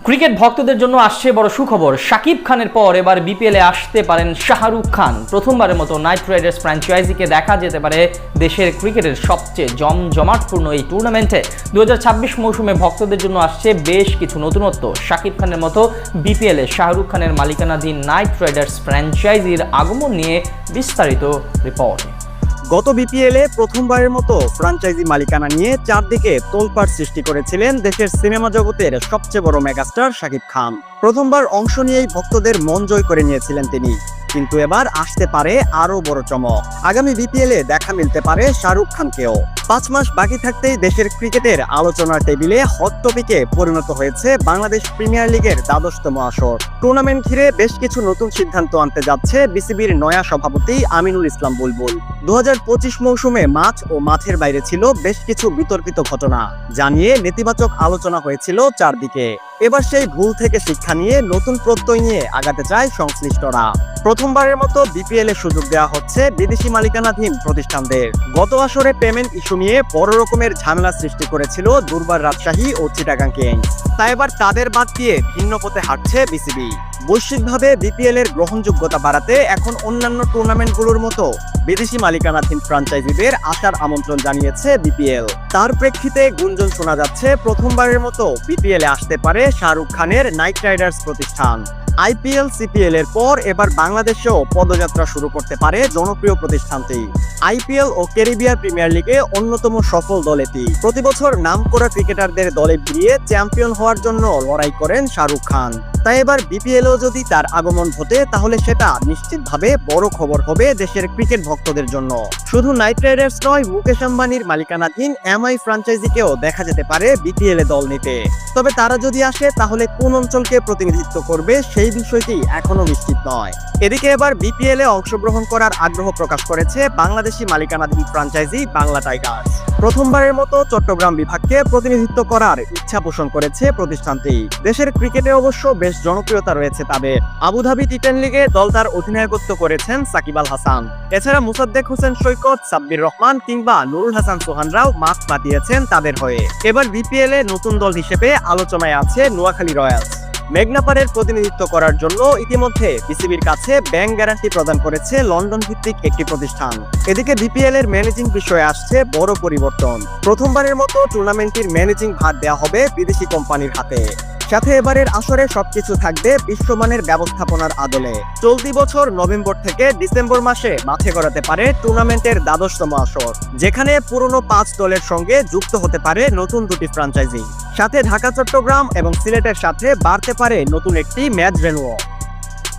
Cricket ভক্তদের জন্য আসছে বড় সুখবর। শাকিব খানের পর এবার বিপিএলে আসতে পারেন শাহরুখ খান। প্রথমবারের মতো নাইট রাইডার্স ফ্র্যাঞ্চাইজিকে দেখা যেতে পারে দেশের ক্রিকেটের সবচেয়ে জমজমাটপূর্ণ এই টুর্নামেন্টে। 2026 মৌসুমে ভক্তদের জন্য আসছে বেশ কিছু নতুনত্ব। শাকিব খানের মতো বিপিএলে শাহরুখ খানের মালিকানাধীন নাইট রাইডার্স ফ্র্যাঞ্চাইজির আগমন নিয়ে বিস্তারিত রিপোর্ট। গত বিপিএলে প্রথমবারের মতো ফ্র্যাঞ্চাইজি মালিকানা নিয়ে চারদিকে তোলপাড় সৃষ্টি করেছিলেন দেশের সিনেমা জগতের সবচেয়ে বড় মেগাস্টার শাকিব খান। প্রথমবার অংশ নিয়েই ভক্তদের মন জয় করে নিয়েছিলেন তিনি, কিন্তু এবার আসতে পারে আরো বড় চমক। আগামী বিপিএলে দেখা মিলতে পারে শাহরুখ খানকেও। 5 মাস বাকি থাকতেই দেশের ক্রিকেটের আলোচনার টেবিলে হট টপিকে পরিণত হয়েছে বাংলাদেশ প্রিমিয়ার লিগের দ্বাদশতম আসর। টুর্নামেন্ট ঘিরে বেশ কিছু নতুন সিদ্ধান্ত আনতে যাচ্ছে বিসিবির নয়া সভাপতি আমিনুল ইসলাম বুলবুল। 2025 মৌসুমে মাঠ ও মাঠের বাইরে ছিল বেশ কিছু বিতর্কিত ঘটনা, যা নিয়ে নেতিবাচক আলোচনা হয়েছিল চারদিকে। এবার সেই ভুল থেকে শিক্ষা নিয়ে নতুন প্রত্যয় নিয়ে আগাতে চায় সংশ্লিষ্টরা। প্রথমবারের মতো বিপিএল-এ সুযোগ দেওয়া হচ্ছে বিদেশি মালিকানাধীন প্রতিষ্ঠানদের। গত আসরে পেমেন্ট ইস্যু নিয়ে বড় রকমের ঝামেলা সৃষ্টি করেছিল দুর্বার রাজশাহী ও চিটাগাং কিংস। তাই এবার তাদের বাদ দিয়ে ভিন্ন পথে হাঁটছে বিসিবি। বৈশ্বিকভাবে বিপিএল-এর গ্রহণযোগ্যতা বাড়াতে এখন অন্যান্য টুর্নামেন্টগুলোর মতো বিদেশি মালিকানাধীন ফ্র্যাঞ্চাইজিদের আসার আমন্ত্রণ জানিয়েছে বিপিএল। তার প্রেক্ষিতে গুঞ্জন শোনা যাচ্ছে প্রথমবারের মতো বিপিএল-এ আসতে পারে শাহরুখ খানের নাইট রাইডার্স প্রতিষ্ঠান। আইপিএল, সিপিএল এর পর এবার বাংলাদেশেও পদযাত্রা শুরু করতে পারে জনপ্রিয় প্রতিষ্ঠানটি। আইপিএল ও ক্যারিবিয়ান প্রিমিয়ার লিগে অন্যতম সফল দল এটি। প্রতি বছর নামকরা ক্রিকেটারদের দলে ভিড়িয়ে চ্যাম্পিয়ন হওয়ার জন্য লড়াই করেন শাহরুখ খান। তাই এবার বিপিএলও যদি তার আগমন ঘটে, তাহলে সেটা নিশ্চিতভাবে বড় খবর হবে দেশের ক্রিকেট ভক্তদের জন্য। শুধু নাইট রাইডার্স নয়, মুকেশ আম্বানির মালিকানাধীন এমআই ফ্র্যাঞ্চাইজিকেও দেখা যেতে পারে বিপিএল-এ দল নিতে। তবে তারা যদি আসে, তাহলে কোন অঞ্চলকে প্রতিনিধিত্ব করবে সেই বিষয়টি এখনো নিশ্চিত নয়। এদিকে এবার বিপিএল-এ অংশগ্রহণ করার আগ্রহ প্রকাশ করেছে বাংলাদেশি মালিকানাধীন ফ্র্যাঞ্চাইজি বাংলা টাইগার্স। প্রথমবারের মতো চট্টগ্রাম বিভাগকে প্রতিনিধিত্ব করার ইচ্ছা পোষণ করেছে প্রতিষ্ঠানটি। দেশের ক্রিকেটে অবশ্য বেশ জনপ্রিয়তা রয়েছে তাদের। আবুধাবি টি10 লিগে দলটার অধিনায়কত্ব করেছেন সাকিব আল হাসান। এছাড়া মুসাদ্দেক হোসেন সৈকত, সাব্বির রহমান কিংবা নুরুল হাসান সোহানরাও মাঠ পাতিয়েছেন তাদের হয়ে। এবার বিপিএল-এ নতুন দল হিসেবে আলোচনায় আছে নোয়াখালী রয়্যালস। মেঘনাপাড়ের প্রতিনিধিত্ব করার জন্য ইতিমধ্যে বিসিবির কাছে ব্যাংক গ্যারান্টি প্রদান করেছে লন্ডন ভিত্তিক একটি প্রতিষ্ঠান। এদিকে বিপিএল এর ম্যানেজিং বিষয়ে আসছে বড় পরিবর্তন। প্রথমবারের মতো টুর্নামেন্টটির ম্যানেজিং ভার দেওয়া হবে বিদেশি কোম্পানির হাতে। সাথে এবারের আসরে সবকিছু থাকবে বিশ্বমানের ব্যবস্থাপনার আদলে। চলতি বছর নভেম্বর থেকে ডিসেম্বর মাসে মাঠে গড়াতে পারে টুর্নামেন্টের 12তম আসর, যেখানে পুরনো 5 দলের সঙ্গে যুক্ত হতে পারে নতুন 2টি ফ্র্যাঞ্চাইজি। সাথে ঢাকা, চট্টগ্রাম এবং সিলেটের সাথে বাড়তে পারে নতুন একটি ম্যাচ ভেন্যু।